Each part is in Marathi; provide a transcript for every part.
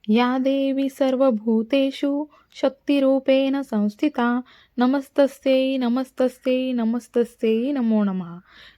या देवी सर्वभूतेषु शक्तिरूपेण संस्थिता नमस्तस्यै नमस्तस्यै नमस्तस्यै नमो नमः.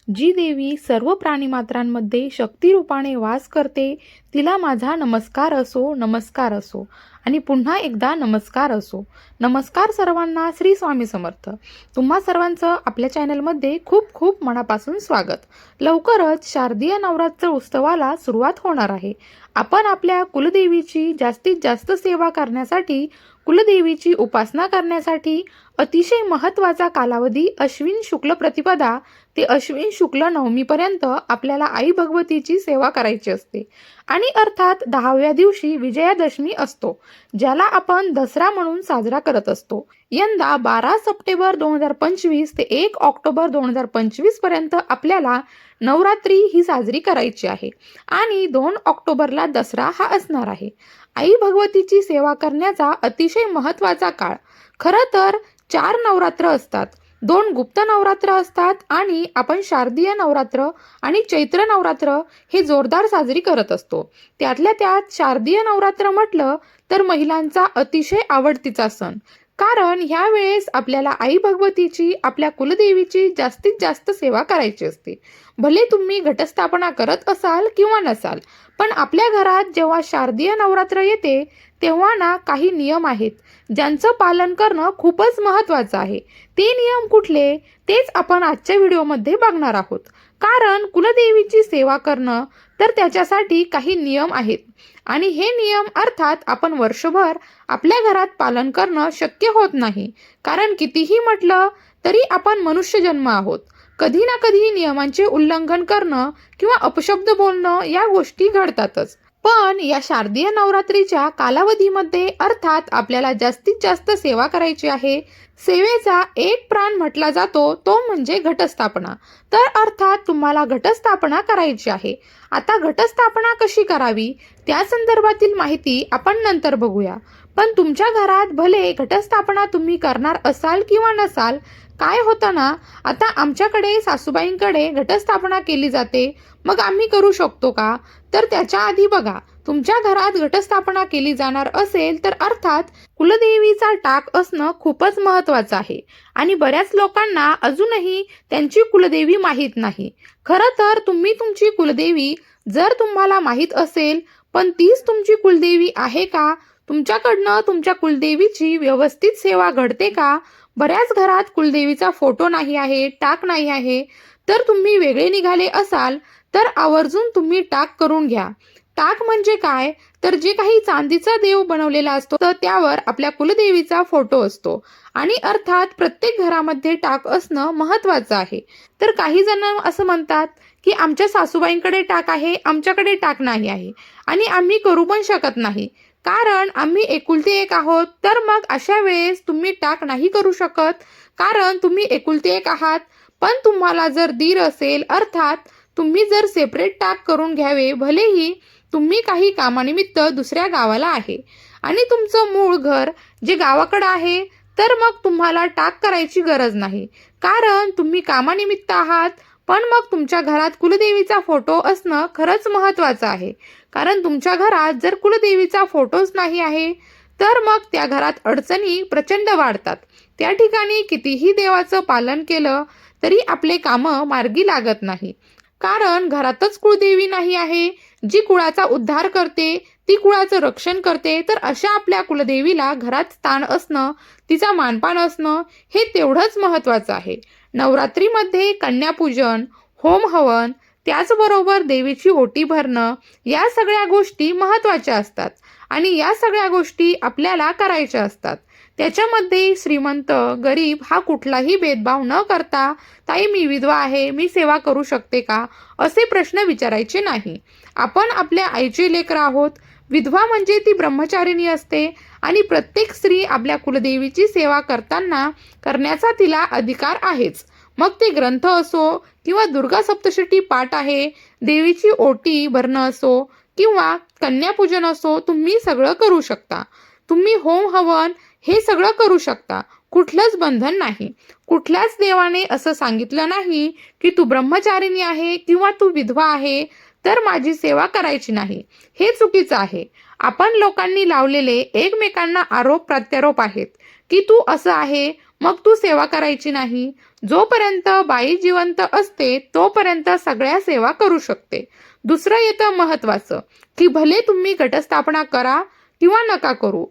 जी देवी सर्व प्राणीमात्रांमध्ये शक्तिरूपाने वास करते तिला माझा नमस्कार असो, नमस्कार असो आणि पुन्हा एकदा नमस्कार असो. नमस्कार सर्वांना. श्री स्वामी समर्थ. तुम्हा सर्वांचं आपल्या चॅनलमध्ये खूप खूप मनापासून स्वागत. लवकरच शारदीय नवरात्र उत्सवाला सुरुवात होणार आहे. आपण आपल्या कुलदेवीची जास्तीत जास्त सेवा करण्यासाठी, कुलदेवीची उपासना करण्यासाठी अतिशय महत्त्वाचा कालावधी अश्विन शुक्ल प्रतिपदा ते अश्विन शुक्ल नवमीपर्यंत आपल्याला आई भगवतीची सेवा करायची असते. आणि अर्थात 10व्या दिवशी विजयादशमी असतो, ज्याला आपण दसरा म्हणून साजरा करत असतो. यंदा 12 सप्टेंबर 2025 ते 1 ऑक्टोबर 2025 पर्यंत आपल्याला नवरात्री ही साजरी करायची आहे आणि 2 ऑक्टोबरला दसरा हा असणार आहे. आई भगवतीची सेवा करण्याचा अतिशय महत्त्वाचा काळ. खरं तर 4 नवरात्र असतात. 2 गुप्त नवरात्र असतात आणि आपण शारदीय नवरात्र आणि चैत्र नवरात्र हे जोरदार साजरी करत असतो. त्यातल्या त्यात शारदीय नवरात्र म्हटलं तर महिलांचा अतिशय आवडतीचा सण. कारण ह्या वेळेस आपल्याला आई भगवतीची, आपल्या कुलदेवीची जास्तीत जास्त सेवा करायची असते. भले तुम्ही घटस्थापना करत असाल किंवा नसाल, पण आपल्या घरात जेव्हा शारदीय नवरात्र येते तेव्हा ना काही नियम आहेत ज्यांचं पालन करणं खूपच महत्त्वाचं आहे. ते नियम कुठले तेच आपण आजच्या व्हिडिओमध्ये बघणार आहोत. कारण कुलदेवीची सेवा करणं तर त्याच्यासाठी काही नियम आहेत आणि हे नियम अर्थात आपण वर्षभर आपल्या घरात पालन करणं शक्य होत नाही. कारण कितीही म्हटलं तरी आपण मनुष्यजन्म आहोत. कधी ना कधी नियमांचे उल्लंघन करणं किंवा अपशब्द बोलणं या गोष्टी घडतातच. पण या शारदीय नवरात्रीच्या कालावधीमध्ये अर्थात आपल्याला जास्तीत जास्त सेवा करायची आहे. सेवेचा एक प्राण म्हटला जातो तो म्हणजे घटस्थापना. तर अर्थात तुम्हाला घटस्थापना करायची आहे. आता घटस्थापना कशी करावी त्या संदर्भातील माहिती आपण नंतर बघूया. पण तुमच्या घरात भले घटस्थापना तुम्ही करणार असाल किंवा नसाल, काय होतं ना, आता आमच्याकडे सासूबाईंकडे घटस्थापना केली जाते, मग आम्ही करू शकतो का? तर त्याच्या आधी बघा, तुमच्या घरात घटस्थापना केली जाणार असेल तर अर्थात कुलदेवीचा टाक असणं खूपच महत्त्वाचं आहे. आणि बऱ्याच लोकांना अजूनही त्यांची कुलदेवी माहीत नाही. खरं तर तुम्ही तुमची कुलदेवी जर तुम्हाला माहीत असेल, पण तीच तुमची कुलदेवी आहे का? तुमच्याकडनं तुमच्या कुलदेवीची व्यवस्थित सेवा घडते का? बऱ्याच घरात कुलदेवीचा फोटो नाही आहे, टाक नाही आहे. तर तुम्ही वेगळे निघाले असाल तर आवर्जून तुम्ही टाक करून घ्या. टाक म्हणजे काय, तर जे काही चांदीचा देव बनवलेला असतो तर त्यावर आपल्या कुलदेवीचा फोटो असतो. आणि अर्थात प्रत्येक घरामध्ये टाक असणं महत्त्वाचं आहे. तर काही जण असं म्हणतात की आमच्या सासूबाईंकडे टाक आहे, आमच्याकडे टाक नाही आहे आणि आम्ही करू पण शकत नाही कारण आम्ही एकुलते एक आहोत. तर मग अशा वेळेस तुम्ही टाक नाही करू शकत कारण तुम्ही एकुलते एक आहात. पण तुम्हाला जर दीर असेल अर्थात तुम्ही जर सेपरेट टाक करून घ्यावे. भलेही तुम्ही काही कामानिमित्त दुसऱ्या गावाला आहे आणि तुमचं मूळ घर जे गावाकडं आहे, तर मग तुम्हाला टाक करायची गरज नाही कारण तुम्ही कामानिमित्त आहात. पण मग तुमच्या घरात कुलदेवीचा फोटो असणं खरंच महत्त्वाचं आहे. कारण तुमच्या घरात जर कुलदेवीचा फोटोच नाही आहे तर मग त्या घरात अडचणी प्रचंड वाढतात. त्या ठिकाणी कितीही देवाचं पालन केलं तरी आपले कामं मार्गी लागत नाही. कारण घरातच कुळदेवी नाही आहे जी कुळाचा उद्धार करते, ती कुळाचं रक्षण करते. तर अशा आपल्या कुलदेवीला घरात स्थान असणं, तिचा मानपान असणं हे तेवढंच महत्त्वाचं आहे. नवरात्रीमध्ये कन्यापूजन, होम हवन, त्याचबरोबर देवीची ओटी भरणं या सगळ्या गोष्टी महत्त्वाच्या असतात आणि या सगळ्या गोष्टी आपल्याला करायच्या असतात. त्याच्यामध्ये श्रीमंत गरीब हा कुठलाही भेदभाव न करता, ताई मी विधवा आहे, मी सेवा करू शकते का, असे प्रश्न विचारायचे नाही. आपण आपल्या आईचे लेकरं आहोत. विधवा म्हणजे ती ब्रह्मचारिणी असते आणि प्रत्येक स्त्री आपल्या कुलदेवीची सेवा करताना करण्याचा तिला अधिकार आहेच. मग ते ग्रंथ असो किंवा दुर्गा सप्तशती पाठ आहे, देवीची ओटी भरणं असो किंवा कन्यापूजन असो, तुम्ही सगळं करू शकता. तुम्ही होम हवन हे सगळं करू शकता. कुठलंच बंधन नाही. कुठल्याच देवाने असं सांगितलं नाही की तू ब्रह्मचारिणी आहे किंवा तू विधवा आहे तर माझी सेवा करायची नाही. हे चुकीचं आहे. आपण लोकांनी लावलेले एकमेकांना आरोप प्रत्यारोप आहेत की तू असं आहे मग तू सेवा करायची नाही. जोपर्यंत बाई जिवंत असते तोपर्यंत सगळ्या सेवा करू शकते. दुसरं येतं महत्वाचं की भले तुम्ही घटस्थापना करा किंवा नका करू,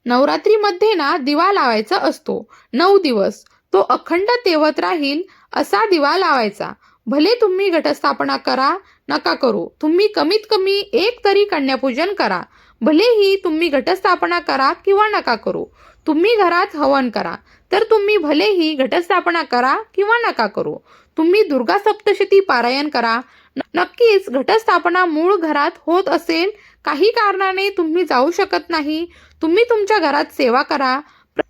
नवरात्रीमध्ये ना दिवा लावायचा असतो 9 दिवस. तो अखंड तेवत राहील असा दिवा लावायचा. भले तुम्ही घटस्थापना करा नका करू, तुम्ही कमीत कमी एक तरी कन्यापूजन करा. भलेही तुम्ही घटस्थापना करा किंवा नका करू, तुम्ही घरात हवन करा. तर तुम्ही भलेही घटस्थापना करा किंवा नका करू, तुम्ही दुर्गा सप्तशती पारायण करा. नक्कीच घटस्थापना मूळ घरात होत असेल, काही कारणाने तुम्ही जाऊ शकत नाही, तुम्ही तुमच्या घरात सेवा करा.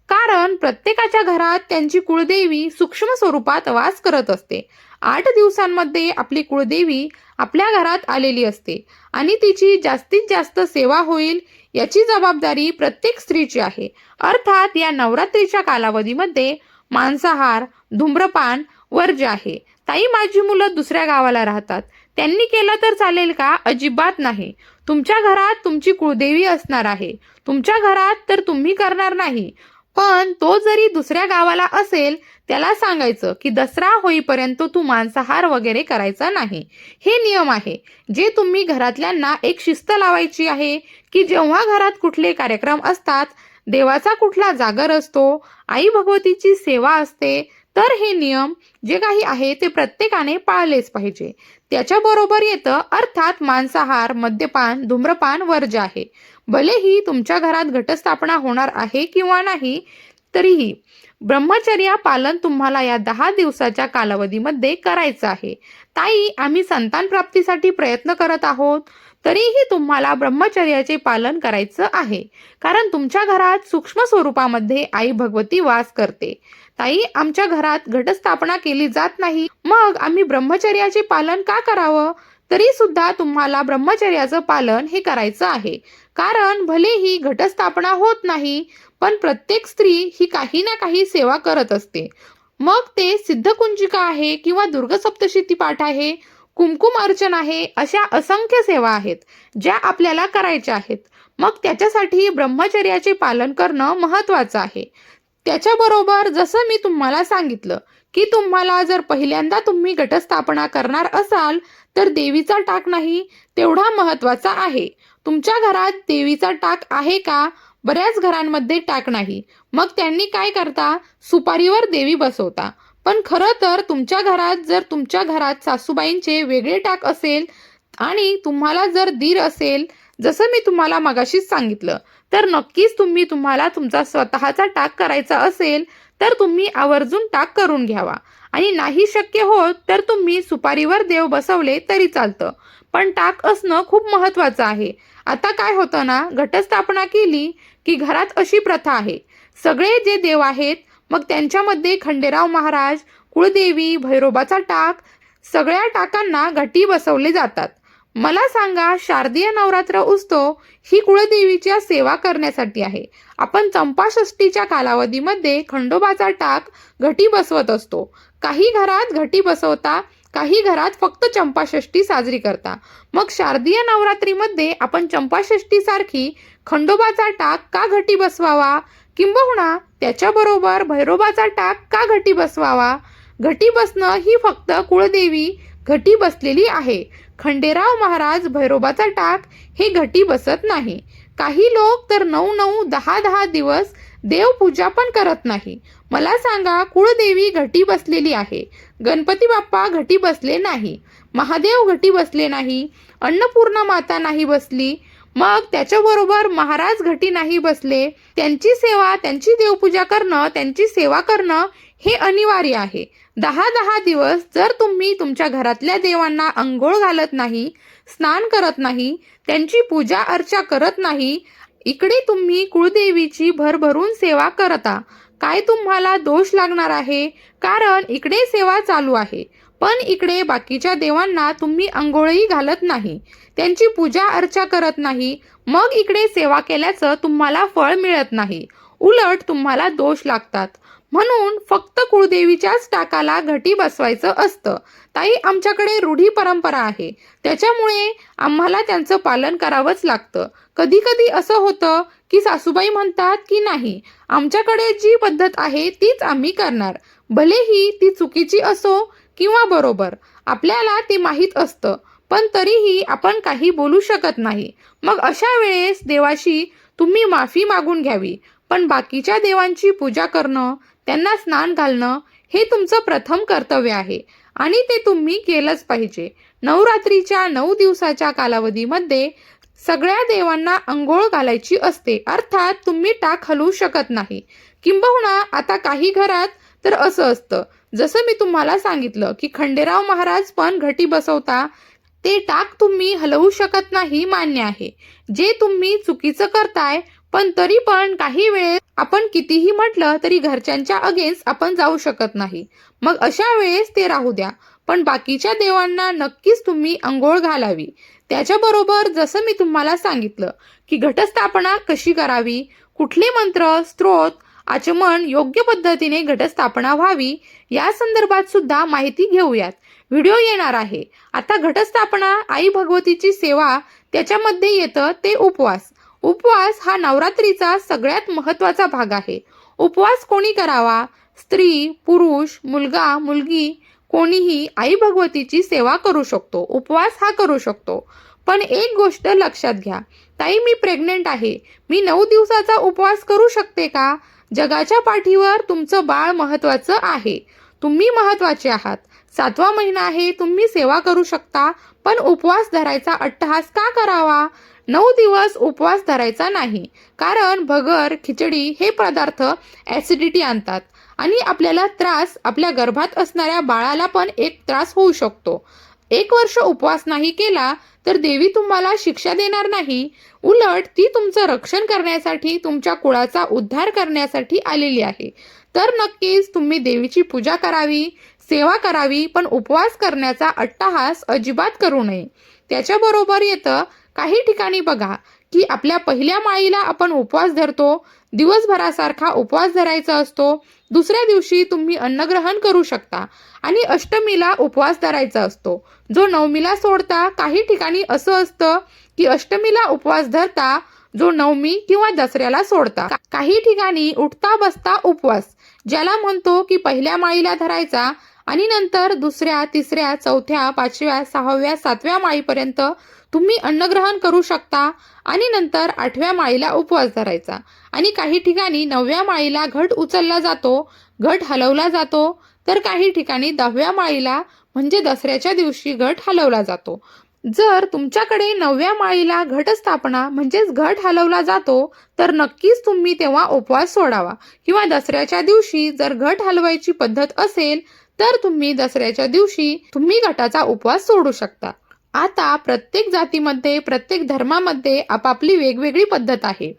कारण प्रत्येकाच्या घरात त्यांची कुळदेवी सूक्ष्म स्वरूपात वास करत असते. 8 दिवसांमध्ये आपली कुळदेवी आपल्या घरात आलेली असते आणि तिची जास्तीत जास्त सेवा होईल याची जबाबदारी प्रत्येक स्त्रीची आहे. अर्थात या नवरात्रीच्या कालावधीमध्ये मांसाहार, धूम्रपान वर्ज्य आहे. ताई, माझी मुलं दुसऱ्या गावाला राहतात, त्यांनी केलं तर चालेल का? अजिबात नाही. तुमच्या घरात तुमची कुळदेवी असणार आहे, तुमच्या घरात तर तुम्ही करणार नाही. पण तो जरी दुसऱ्या गावाला असेल त्याला सांगायचं की दसरा होईपर्यंत तू मांसाहार वगैरे करायचा नाही. हे नियम आहे जे तुम्ही घरातल्यांना एक शिस्त लावायची आहे की जेव्हा घरात कुठले कार्यक्रम असतात, देवाचा कुठला जागर असतो, आई भगवतीची सेवा असते, तर हे नियम जे काही आहे ते प्रत्येकाने पाळलेच पाहिजे. त्याच्याबरोबर येतं अर्थात मांसाहार, मद्यपान, धूम्रपान वर्ज्य आहे. भलेही तुमच्या घरात घटस्थापना होणार आहे किंवा नाही तरीही ब्रह्मचर्या पालन तुम्हाला या 10 दिवसाच्या कालावधीमध्ये करायचं आहे. ताई, आम्ही संतान प्राप्तीसाठी प्रयत्न करत आहोत, तरीही तुम्हाला ब्रह्मचर्याचे पालन करायचं आहे. कारण तुमच्या घरात सूक्ष्म स्वरूपामध्ये आई भगवती वास करते. ताई, आमच्या घरात घटस्थापना केली जात नाही, मग आम्ही ब्रह्मचर्याचे पालन का करावं? तरी सुद्धा तुम्हाला ब्रह्मचर्याचं पालन हे करायचं आहे. कारण भलेही घटस्थापना होत नाही, पण प्रत्येक स्त्री ही काही ना काही सेवा करत असते. मग ते सिद्धकुंजिका आहे किंवा दुर्गासप्तशती पाठ आहे, कुमकुम अर्चन आहे, अशा असंख्य सेवा आहेत ज्या आपल्याला करायच्या आहेत. मग त्याच्यासाठी ब्रह्मचर्याचे पालन करणं महत्त्वाचं आहे. त्याच्याबरोबर जसं मी तुम्हाला सांगितलं की तुम्हाला जर पहिल्यांदा तुम्ही घटस्थापना करणार असाल तर देवीचा टाक नाही तेवढा महत्त्वाचा आहे. तुमच्या घरात देवीचा टाक आहे का? बऱ्याच घरांमध्ये टाक नाही. मग त्यांनी काय करता? सुपारीवर देवी बसवता. पण खरं तर तुमच्या घरात सासूबाईंचे वेगळे टाक असेल आणि तुम्हाला जर दीर असेल, जसं मी तुम्हाला मगाशीच सांगितलं, तर नक्कीच तुम्हाला तुमचा स्वतःचा टाक करायचा असेल तर तुम्ही आवर्जून टाक करून घ्यावा. आणि नाही शक्य होत तर तुम्ही सुपारीवर देव बसवले तरी चालतं, पण टाक असणं खूप महत्त्वाचं आहे. आता काय होतं ना, घटस्थापना केली की घरात अशी प्रथा आहे, सगळे जे देव आहेत मग त्यांच्यामध्ये खंडेराव महाराज, कुळदेवी, भैरोबाचा टाक, सगळ्या टाकांना घटी बसवले जातात. मला सांगा, शारदीय नवरात्र उत्सव ही कुळदेवीच्या सेवा करण्यासाठी आहे. आपण चंपाषष्टीच्या कालावधीमध्ये खंडोबाचा टाक घटी बसवत असतो. काही घरात घटी बसवता, काही घरात फक्त चंपाषष्ठी साजरी करता. मग शारदीय नवरात्रीमध्ये आपण चंपाषष्ठी सारखी खंडोबाचा टाक का घटी बसवावा? किंबहुना त्याच्याबरोबर भैरोबाचा टाक का घटी बसवावा? घटी बसणं ही फक्त कुळदेवी घटी बसलेली आहे. खंडेराव महाराज भैरोबाचा टाक हे घटी बसत नाही. काही लोक तर 9-9, 10-10 दिवस देवपूजा पण करत नाही. मला सांगा, कुळदेवी घटी बसलेली आहे, गणपती बाप्पा घटी बसले नाही, महादेव घटी बसले नाही, अन्नपूर्णा माता नाही बसली, मग त्याच्याबरोबर महाराज घटी नाही बसले. त्यांची सेवा, त्यांची देवपूजा करणं, त्यांची सेवा करणं हे अनिवार्य आहे. 10-10 दिवस जर तुम्ही तुमच्या घरातल्या देवांना अंघोळ घालत नाही, स्नान करत नाही, त्यांची पूजा अर्चा करत नाही, इकडे तुम्ही कुळदेवीची भरभरून सेवा करता, काय तुम्हाला दोष लागणार आहे? कारण इकडे सेवा चालू आहे, पण इकडे बाकीच्या देवांना तुम्ही अंघोळही घालत नाही, त्यांची पूजा अर्चा करत नाही. मग इकडे सेवा केल्याचं तुम्हाला फळ मिळत नाही, उलट तुम्हाला दोष लागतात. म्हणून फक्त कुळदेवीच्याच टाकाला घटी बसवायचं असतं. ताई, आमच्याकडे रूढी परंपरा आहे, त्याच्यामुळे आम्हाला त्यांचं पालन करावंच लागतं. कधी कधी असं होतं की सासूबाई म्हणतात की नाही, आमच्याकडे जी पद्धत आहे तीच आम्ही करणार, भलेही ती चुकीची असो किंवा बरोबर. आपल्याला ते माहीत असतं, पण तरीही आपण काही बोलू शकत नाही. मग अशा वेळेस देवाशी तुम्ही माफी मागून घ्यावी. पण बाकीच्या देवांची पूजा करणं, त्यांना स्नान घालणं हे तुमचं प्रथम कर्तव्य आहे आणि ते तुम्ही केलंच पाहिजे. नवरात्रीच्या 9 दिवसाच्या कालावधीमध्ये सगळ्या देवांना अंघोळ घालायची असते, अर्थात तुम्ही टाक हलवू शकत नाही. किंबहुना आता काही घरात तर असं असतं, जसं मी तुम्हाला सांगितलं की खंडेराव महाराज पण घटी बसवता, ते टाक तुम्ही हलवू शकत नाही, मान्य आहे. जे तुम्ही चुकीचं करताय, पण तरी पण काही वेळेस आपण कितीही म्हटलं तरी घरच्यांच्या अगेन्स्ट आपण जाऊ शकत नाही. मग अशा वेळेस ते राहू द्या, पण बाकीच्या देवांना नक्कीच तुम्ही अंघोळ घालावी. त्याच्याबरोबर जसं मी तुम्हाला सांगितलं की घटस्थापना कशी करावी, कुठले मंत्र, स्तोत्र, आचमन योग्य पद्धतीने घटस्थापना व्हावी, या संदर्भात सुद्धा माहिती घेऊयात. व्हिडिओ येणार आहे. आता घटस्थापना, आई भगवतीची सेवा, त्याच्यामध्ये येतं ते उपवास. उपवास हा नवरात्रीचा सगळ्यात महत्त्वाचा भाग आहे. उपवास कोणी करावा? स्त्री, पुरुष, मुलगा, मुलगी, कोणीही आई भगवतीची सेवा करू शकतो, उपवास हा करू शकतो. पण एक गोष्ट लक्षात घ्या, ताई मी प्रेग्नेंट आहे, मी 9 दिवसाचा उपवास करू शकते का? जगाच्या पाठीवर तुमचं बाळ महत्त्वाचं आहे, तुम्ही महत्त्वाचे आहात. 7वा महिना आहे, तुम्ही सेवा करू शकता, पण उपवास धरायचा अट्टहास का करावा? 9 दिवस उपवास धरायचा नाही, कारण भगर, खिचडी हे पदार्थ ॲसिडिटी आणतात आणि आपल्याला त्रास, आपल्या गर्भात असणाऱ्या बाळाला पण एक त्रास होऊ शकतो. 1 वर्ष उपवास नाही केला तर देवी तुम्हाला शिक्षा देणार नाही, उलट ती तुमचं रक्षण करण्यासाठी, तुमच्या कुळाचा उद्धार करण्यासाठी आलेली आहे. तर नक्कीच तुम्ही देवीची पूजा करावी, सेवा करावी, पण उपवास करण्याचा अट्टहास अजिबात करू नये. त्याच्याबरोबर येतं काही ठिकाणी बघा की आपल्या पहिल्या माळीला आपण उपवास धरतो, दिवसभरासारखा उपवास धरायचा असतो, दुसऱ्या दिवशी तुम्ही अन्नग्रहण करू शकता आणि अष्टमीला उपवास धरायचा असतो, जो नवमीला सोडता. काही ठिकाणी असं असतं की अष्टमीला उपवास धरता, जो नवमी किंवा दसऱ्याला सोडता. काही ठिकाणी उठता बसता उपवास, ज्याला म्हणतो की पहिल्या माळीला धरायचा आणि नंतर दुसऱ्या, तिसऱ्या, चौथ्या, 5व्या, 6व्या, 7व्या माळीपर्यंत तुम्ही अन्नग्रहण करू शकता आणि नंतर 8व्या माळीला उपवास धरायचा. आणि काही ठिकाणी 9व्या माळीला घट उचलला जातो, घट हलवला जातो, तर काही ठिकाणी 10व्या माळीला म्हणजे दसऱ्याच्या दिवशी घट हलवला जातो. जर तुमच्याकडे 9व्या माळीला घटस्थापना म्हणजेच घट हलवला जातो, तर नक्कीच तुम्ही तेव्हा उपवास सोडावा. किंवा दसऱ्याच्या दिवशी जर घट हलवायची पद्धत असेल, तर तुम्ही दसऱ्याच्या दिवशी तुम्ही घटाचा उपवास सोडू शकता. आता प्रत्येक जातीमध्ये, प्रत्येक धर्मामध्ये आपापली वेगवेगळी पद्धत आहे.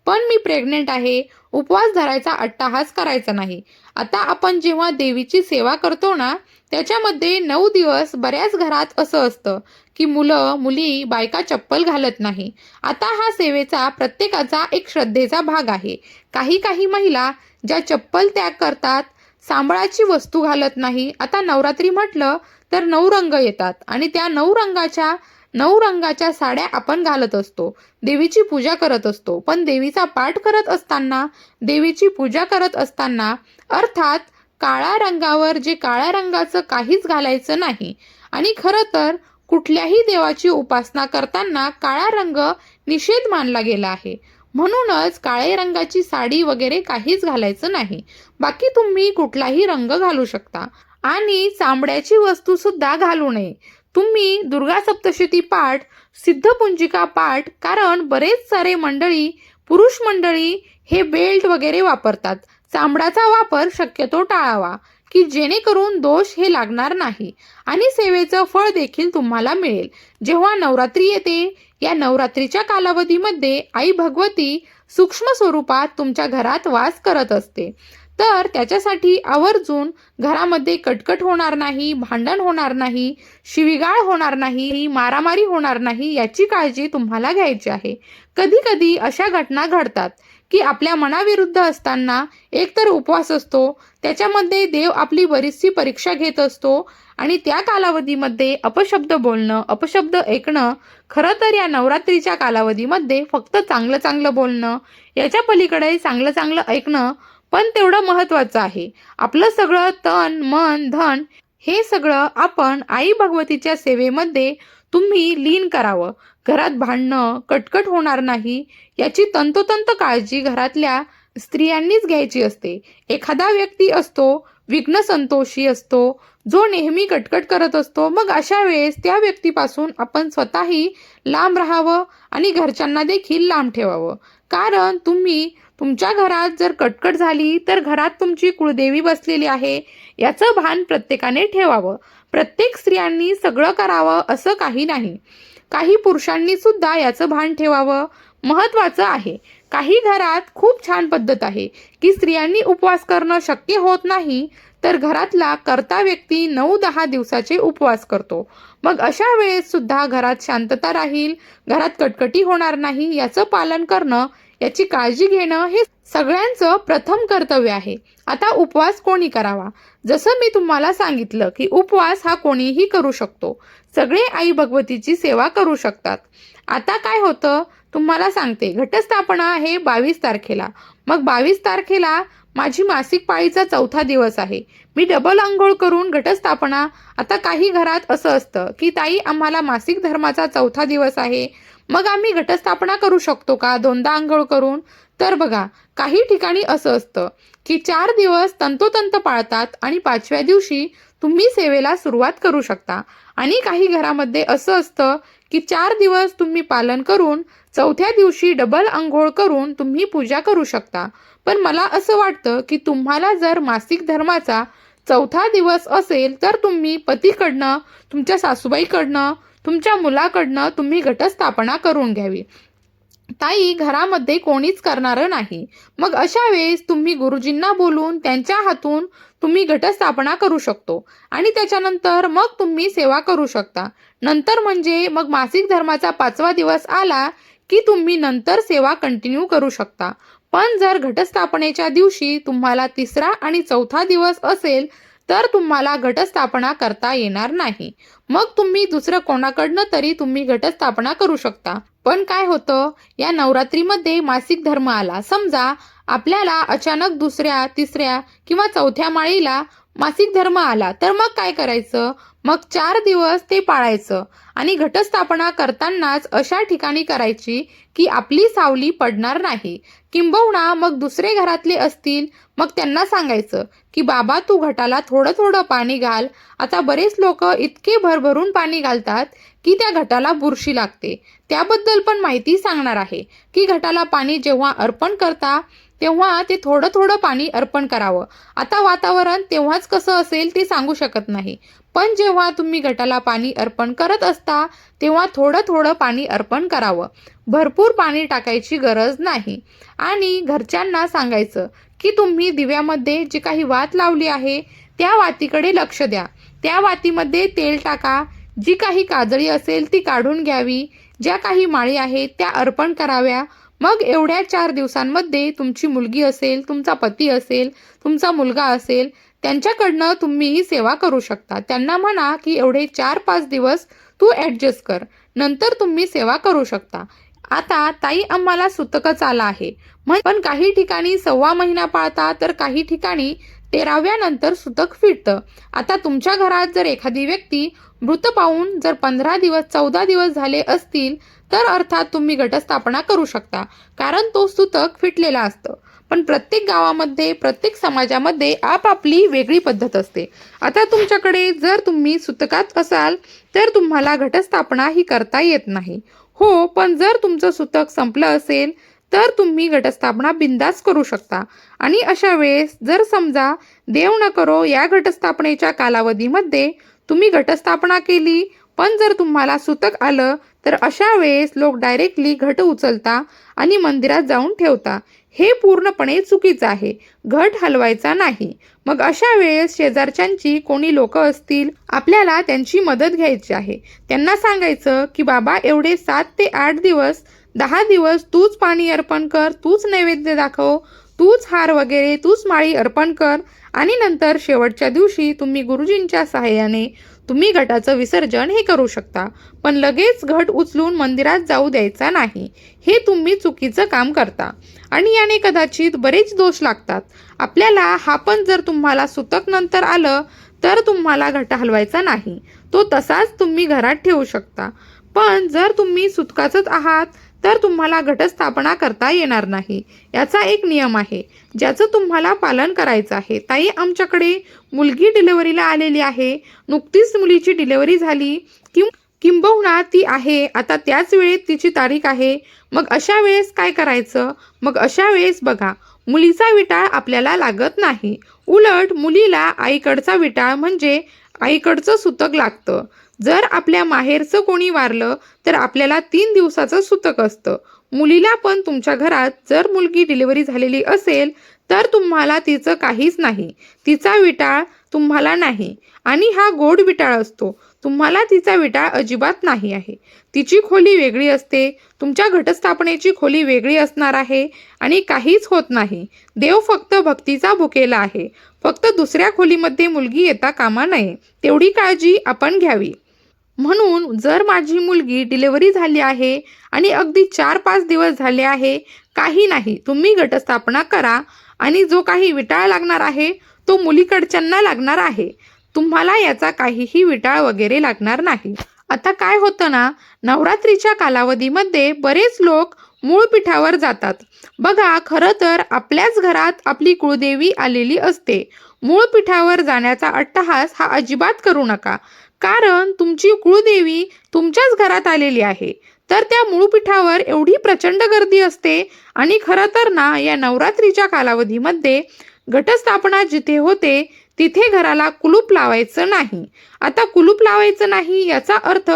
पण मी प्रेग्नेंट आहे, उपवास धरायचा अट्टहास करायचा नाही. आता आपण जेव्हा देवीची सेवा करतो ना, त्याच्यामध्ये 9 दिवस बऱ्याच घरात असं असतं की मुलं, मुली, बायका चप्पल घालत नाही. आता हा सेवेचा प्रत्येकाचा एक श्रद्धेचा भाग आहे. काही काही महिला ज्या चप्पल त्याग करतात, सांबळाची वस्तू घालत नाही. आता नवरात्री म्हटलं तर 9 रंग येतात आणि त्या 9 रंगाच्या साड्या आपण घालत असतो, देवीची पूजा करत असतो. पण देवीचा पाठ करत असताना, देवीची पूजा करत असताना, अर्थात काळ्या रंगावर जे काळ्या रंगाचं काहीच घालायचं नाही. आणि खरं तर कुठल्याही देवाची उपासना करताना काळा रंग निषेध मानला गेला आहे. म्हणूनच काळ्या रंगाची साडी वगैरे काहीच घालायचं नाही. बाकी तुम्ही कुठलाही रंग घालू शकता आणि चामड्याची वस्तू सुद्धा घालू नये. तुम्ही दुर्गा सप्तशती पाठ, सिद्धपुंजिका पाठ, कारण बरेच सारे मंडळी, पुरुष मंडळी हे बेल्ट वगैरे वापरतात. चामड्याचा वापर शक्यतो टाळावा की जेणेकरून दोष हे लागणार नाही आणि सेवेचं फळ देखील तुम्हाला मिळेल. जेव्हा नवरात्री येते, या नवरात्रीच्या कालावधीमध्ये आई भगवती सूक्ष्म स्वरूपात तुमच्या घरात वास करत असते. तर त्याच्यासाठी आवर्जून घरामध्ये कटकट होणार नाही, भांडण होणार नाही, शिवीगाळ होणार नाही, मारामारी होणार नाही याची काळजी तुम्हाला घ्यायची आहे. कधी कधी अशा घटना घडतात की आपल्या मनाविरुद्ध असताना एकतर उपवास असतो, त्याच्यामध्ये देव आपली बरीचशी परीक्षा घेत असतो आणि त्या कालावधीमध्ये अपशब्द बोलणं, अपशब्द ऐकणं, खरं तर या नवरात्रीच्या कालावधीमध्ये फक्त चांगलं चांगलं बोलणं, याच्या पलीकडे चांगलं चांगलं ऐकणं पण तेवढं महत्त्वाचं आहे. आपलं सगळं तन, मन, धन हे सगळं आपण आई भगवतीच्या सेवेमध्ये तुम्ही लीन करावं. घरात भांडणं, कटकट होणार नाही याची तंतोतंत काळजी घरातल्या स्त्रियांनीच घ्यायची असते. एखादा व्यक्ती असतो विघ्न संतोषी असतो, जो नेहमी कटकट करत असतो. मग अशा वेळेस त्या व्यक्तीपासून आपण स्वतःही लांब राहावं आणि घरच्यांना देखील लांब ठेवावं. कारण तुम्ही तुमच्या घरात जर कटकट झाली तर घरात तुमची कुळदेवी बसलेली आहे याचं भान प्रत्येकाने ठेवावं. प्रत्येक स्त्रियांनी सगळं करावं असं काही नाही. काही पुरुषांनी सुद्धा याचं भान ठेवावं महत्त्वाचं आहे. काही घरात खूप छान पद्धत आहे की स्त्रियांनी उपवास करणं शक्य होत नाही तर घरातला कर्ता व्यक्ती 9-10 दिवसाचे उपवास करतो. मग अशा वेळेस सुद्धा घरात शांतता राहील, घरात कटकटी होणार नाही याचं पालन करणं, याची काळजी घेणं हे सगळ्यांचं प्रथम कर्तव्य आहे. आता उपवास कोणी करावा? जसं मी तुम्हाला सांगितलं की उपवास हा कोणीही करू शकतो. सगळे आई भगवतीची सेवा करू शकतात. आता काय होतं तुम्हाला सांगते. घटस्थापना आहे 22 तारखेला. मग 22 तारखेला माझी मासिक पाळीचा 4था दिवस आहे. मी डबल अंघोळ करून घटस्थापना. आता काही घरात असं असतं की ताई आम्हाला मासिक धर्माचा 4था दिवस आहे, मग आम्ही घटस्थापना करू शकतो का 2दा अंघोळ करून? तर बघा, काही ठिकाणी असं असतं की 4 दिवस तंतोतंत पाळतात आणि 5व्या दिवशी तुम्ही सेवेला सुरुवात करू शकता. आणि काही घरामध्ये असं असतं की 4 दिवस तुम्ही पालन करून 4थ्या दिवशी डबल अंघोळ करून तुम्ही पूजा करू शकता. पण मला असं वाटतं की तुम्हाला जर मासिक धर्माचा 4था दिवस असेल तर तुम्ही पतीकडनं, तुमच्या सासूबाईकडनं, तुमच्या मुलाकडनं तुम्ही घटस्थापना करून घ्यावी. ताई घरामध्ये कोणीच करणारं नाही. मग अशा वेळेस तुम्ही गुरुजींना बोलून त्यांच्या हातून तुम्ही घटस्थापना करू शकतो आणि त्याच्यानंतर मग तुम्ही सेवा करू शकता. नंतर म्हणजे मग मासिक धर्माचा 5वा दिवस आला की तुम्ही नंतर सेवा कंटिन्यू करू शकता. पण जर घटस्थापनेच्या दिवशी तुम्हाला 3रा आणि 4था दिवस असेल तर तुम्हाला घटस्थापना करता येणार नाही. मग तुम्ही दुसरं कोणाकडनं तरी तुम्ही घटस्थापना करू शकता. पण काय होतं, या नवरात्रीमध्ये मासिक धर्म आला, समजा आपल्याला अचानक 2ऱ्या, 3ऱ्या किंवा 4थ्या माळीला मासिक धर्म आला, तर मग काय करायचं? मग 4 दिवस ते पाळायचं आणि घटस्थापना करतानाच अशा ठिकाणी करायची की आपली सावली पडणार नाही. किंबहुना मग दुसरे घरातले असतील, मग त्यांना सांगायचं की बाबा तू घटाला थोडं थोडं पाणी घाल. आता बरेच लोक इतके भरभरून पाणी घालतात की त्या घटाला बुरशी लागते. त्याबद्दल पण माहिती सांगणार आहे की घटाला पाणी जेव्हा अर्पण करता तेव्हा ते थोडं थोडं पाणी अर्पण करावं. आता वातावरण तेव्हाच कसं असेल ते सांगू शकत नाही, पण जेव्हा तुम्ही घटाला पाणी अर्पण करत असता तेव्हा थोडं थोडं पाणी अर्पण करावं. भरपूर पाणी टाकायची गरज नाही. आणि घरच्यांना सांगायचं की तुम्ही दिव्यामध्ये जी काही वात लावली आहे त्या वातीकडे लक्ष द्या. त्या वातीमध्ये तेल टाका. जी काही काजळी असेल ती काढून घ्यावी. ज्या काही माळी आहेत त्या अर्पण कराव्या. मग एवढ्या 4 दिवसांमध्ये तुमची मुलगी असेल, तुमचा पती असेल, तुमचा मुलगा असेल, त्यांच्याकडनं तुम्ही ही सेवा करू शकता. त्यांना म्हणा की एवढे 4-5 दिवस तू ॲडजस्ट कर, नंतर तुम्ही सेवा करू शकता. आता ताई आम्हाला सुतकच आला आहे, पण काही ठिकाणी 1.25 महिना पाळतात तर काही ठिकाणी 13व्या नंतर सुतक फिरतं. आता तुमच्या घरात जर एखादी व्यक्ती मृत पाहून जर 15 दिवस 14 दिवस झाले असतील तर अर्थात तुम्ही घटस्थापना करू शकता, कारण तो सुतक फिटलेला असतं. पण प्रत्येक गावामध्ये, प्रत्येक समाजामध्ये आपापली वेगळी पद्धत असते. आता तुमच्याकडे जर तुम्ही सुतकात असाल तर तुम्हाला घटस्थापना ही करता येत नाही. हो, पण जर तुमचं सुतक संपलं असेल तर तुम्ही घटस्थापना बिंदास करू शकता. आणि अशा वेळेस जर समजा देव न करो या घटस्थापनेच्या कालावधीमध्ये तुम्ही घटस्थापना केली पण जर तुम्हाला सुतक आलं तर अशा वेळेस लोक डायरेक्टली घट उचलता आणि मंदिरात जाऊन ठेवता. हे पूर्णपणे चुकीचं आहे. घट हलवायचा नाही. मग अशा वेळेस शेजारच्यांची कोणी लोक असतील, आपल्याला त्यांची मदत घ्यायची आहे. त्यांना सांगायचं की बाबा एवढे 7 ते 8 दिवस 10 दिवस तूच पाणी अर्पण कर, तूच नैवेद्य दाखव, तूच हार वगैरे तूच माळी अर्पण कर आणि नंतर शेवटच्या दिवशी तुम्ही गुरुजींच्या सहाय्याने तुम्ही घटाचं विसर्जन हे करू शकता. पण लगेच घट उचलून मंदिरात जाऊ द्यायचा नाही. हे तुम्ही चुकीचं काम करता आणि याने कदाचित बरेच दोष लागतात आपल्याला. हा पण जर तुम्हाला सुतक नंतर आलं तर तुम्हाला घट हलवायचा नाही. तो तसाच तुम्ही घरात ठेवू शकता. पण जर तुम्ही सुतकाचंच आहात तर तुम्हाला घटस्थापना करता येणार नाही. याचा एक नियम आहे ज्याचं तुम्हाला पालन करायचं आहे. ताई, आमच्याकडे मुलगी डिलिव्हरीला आलेली आहे. नुकतीच मुलीची डिलिव्हरी झाली किंबहुना ती आहे आता त्याच वेळेत तिची तारीख आहे. मग अशा वेळेस काय करायचं? मग अशा वेळेस बघा, मुलीचा विटाळ आपल्याला लागत नाही. उलट मुलीला आईकडचा विटाळ म्हणजे आईकडचं सुतक लागतं. जर आपल्या माहेरचं कोणी वारलं तर आपल्याला 3 दिवसाचं सुतक असतं. मुलीला पण तुमच्या घरात जर मुलगी डिलिव्हरी झालेली असेल तर तुम्हाला तिचं काहीच नाही. तिचा विटाळ तुम्हाला नाही आणि हा गोड विटाळ असतो. तुम्हाला तिचा विटाळ अजिबात नाही आहे. तिची खोली वेगळी असते, तुमच्या घटस्थापनेची खोली वेगळी असणार आहे आणि काहीच होत नाही. देव फक्त भक्तीचा भुकेला आहे. फक्त दुसऱ्या खोलीमध्ये मुलगी येता कामा नये, तेवढी काळजी आपण घ्यावी. म्हणून जर माझी मुलगी डिलिव्हरी झाली आहे आणि अगदी 4-5 दिवस झाले आहे, काही नाही, तुम्ही घटस्थापना करा आणि जो काही विटाळ लागणार आहे तो मुलीकडच्यांना लागणार आहे. तुम्हाला याचा काहीही विटाळ वगैरे लागणार नाही. आता काय होतं ना, नवरात्रीच्या कालावधीमध्ये बरेच लोक मूळपीठावर जातात. बघा, खरं तर आपल्याच घरात आपली कुळदेवी आलेली असते. मूळपीठावर जाण्याचा अट्टहास हा अजिबात करू नका. कारण तुमची कुळदेवी तुमच्याच घरात आलेली आहे. तर त्या मूळपीठावर एवढी प्रचंड गर्दी असते आणि खरं तर ना, या नवरात्रीच्या कालावधीमध्ये घटस्थापना जिथे होते तिथे घराला कुलूप लावायचं नाही. आता कुलूप लावायचं नाही याचा अर्थ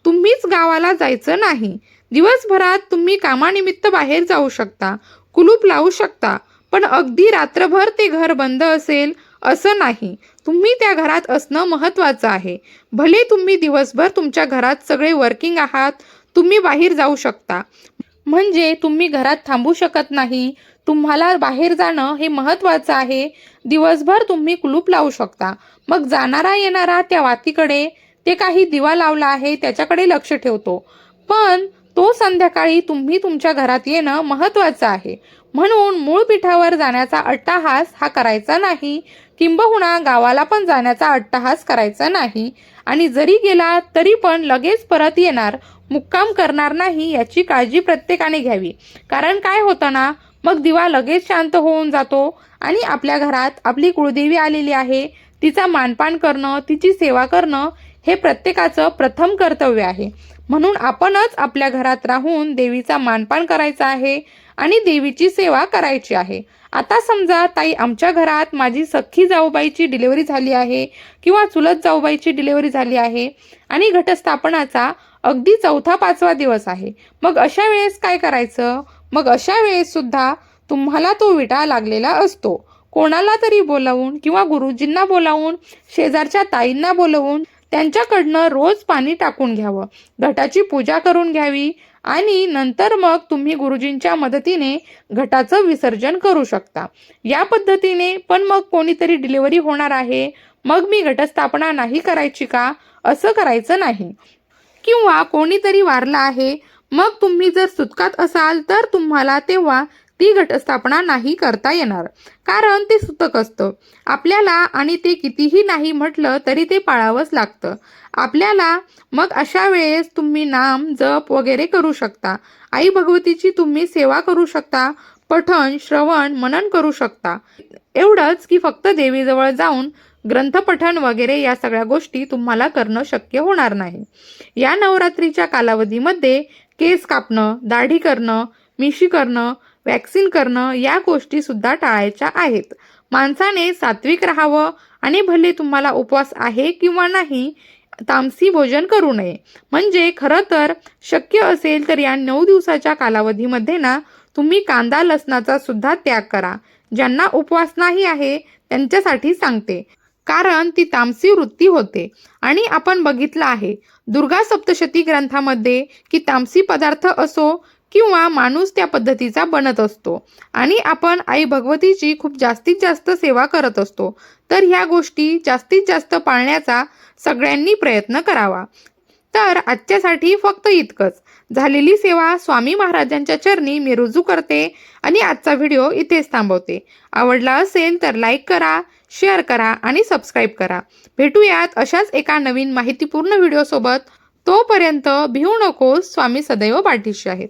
तुम्हीच गावाला जायचं नाही. दिवसभरात तुम्ही कामानिमित्त बाहेर जाऊ शकता, कुलूप लावू शकता, पण अगदी रात्रभर ते घर बंद असेल असं नाही. तुम्ही त्या घरात असणं महत्त्वाचं आहे. भले तुम्ही दिवसभर तुमच्या घरात सगळे वर्किंग आहात, तुम्ही बाहेर जाऊ शकता. म्हणजे तुम्ही घरात थांबू शकत नाही. तुम्हाला बाहेर जाणं हे महत्त्वाचं आहे. दिवसभर तुम्ही कुलूप लावू शकता. मग जाणारा येणारा त्या वातीकडे, ते काही दिवा लावला आहे त्याच्याकडे लक्ष ठेवतो. पण तो संध्याकाळी तुम्ही तुमच्या घरात येणं महत्त्वाचं आहे. म्हणून मूळपीठावर जाण्याचा अट्टहास हा करायचा नाही. किंबहुना गावाला पण जाण्याचा अट्टहास करायचा नाही. आणि जरी गेला तरी पण लगेच परत येणार, मुक्काम करणार नाही, याची काळजी प्रत्येकाने घ्यावी. कारण काय होतं ना, मग दिवा लगेच शांत होऊन जातो आणि आपल्या घरात आपली कुळदेवी आलेली आहे, तिचा मानपान करणं, तिची सेवा करणं हे प्रत्येकाचं प्रथम कर्तव्य आहे. म्हणून आपणच आपल्या घरात राहून देवीचा मानपान करायचा आहे आणि देवीची सेवा करायची आहे. आता समजा ताई, आमच्या घरात माझी सख्खी जाऊबाईची डिलिव्हरी झाली आहे किंवा चुलत जाऊबाईची डिलिव्हरी झाली आहे आणि घटस्थापनाचा अगदी 4-5वा दिवस आहे. मग अशा वेळेस काय करायचं? मग अशा वेळेस सुद्धा तुम्हाला तो विटाळ लागलेला असतो. कोणाला तरी बोलावून किंवा गुरुजींना बोलावून, शेजारच्या ताईंना बोलवून त्यांच्याकडनं रोज पाणी टाकून घ्यावं, घटाची पूजा करून घ्यावी आणि नंतर मग तुम्ही गुरुजींच्या मदतीने घटाचं विसर्जन करू शकता. या पद्धतीने. पण मग कोणीतरी डिलिव्हरी होणार आहे, मग मी घटस्थापना नाही करायची का? असं करायचं नाही. किंवा कोणीतरी वारला आहे, मग तुम्ही जर सुतकात असाल तर तुम्हाला तेव्हा ती घटस्थापना नाही करता येणार. कारण ते सुतक असतं आपल्याला आणि ते कितीही नाही म्हटलं तरी ते पाळावंच लागतं आपल्याला. मग अशा वेळेस तुम्ही नाम जप वगैरे करू शकता. आई भगवतीची तुम्ही सेवा करू शकता, पठण, श्रवण, मनन करू शकता. एवढंच की फक्त देवीजवळ जाऊन ग्रंथपठण वगैरे या सगळ्या गोष्टी तुम्हाला करणं शक्य होणार नाही. या नवरात्रीच्या कालावधीमध्ये केस कापणं, दाढी करणं, मिशी करणं, वॅक्सिन करणं या गोष्टी सुद्धा टाळायच्या आहेत. माणसाने सात्विक राहावं आणि भले तुम्हाला उपवास आहे किंवा नाही, तामसी भोजन करू नये. म्हणजे खरं तर शक्य असेल तर या 9 दिवसाच्या कालावधीमध्ये ना तुम्ही कांदा लसणाचा सुद्धा त्याग करा. ज्यांना उपवास नाही आहे त्यांच्यासाठी सांगते, कारण ती तामसी वृत्ती होते. आणि आपण बघितलं आहे दुर्गा सप्तशती ग्रंथामध्ये की तामसी पदार्थ असो किंवा माणूस त्या पद्धतीचा बनत असतो आणि आपण आई भगवतीची खूप जास्तीत जास्त सेवा करत असतो. तर ह्या गोष्टी जास्तीत जास्त पाळण्याचा सगळ्यांनी प्रयत्न करावा. तर आजच्यासाठी फक्त इतकंच. झालेली सेवा स्वामी महाराजांच्या चरणी मी रुजू करते आणि आजचा व्हिडिओ इथेच थांबवते. आवडला असेल तर लाईक करा, शेअर करा आणि सबस्क्राईब करा. भेटूयात अशाच एका नवीन माहितीपूर्ण व्हिडिओसोबत. तोपर्यंत भिवू नकोस, स्वामी सदैव पाठीशी आहेत.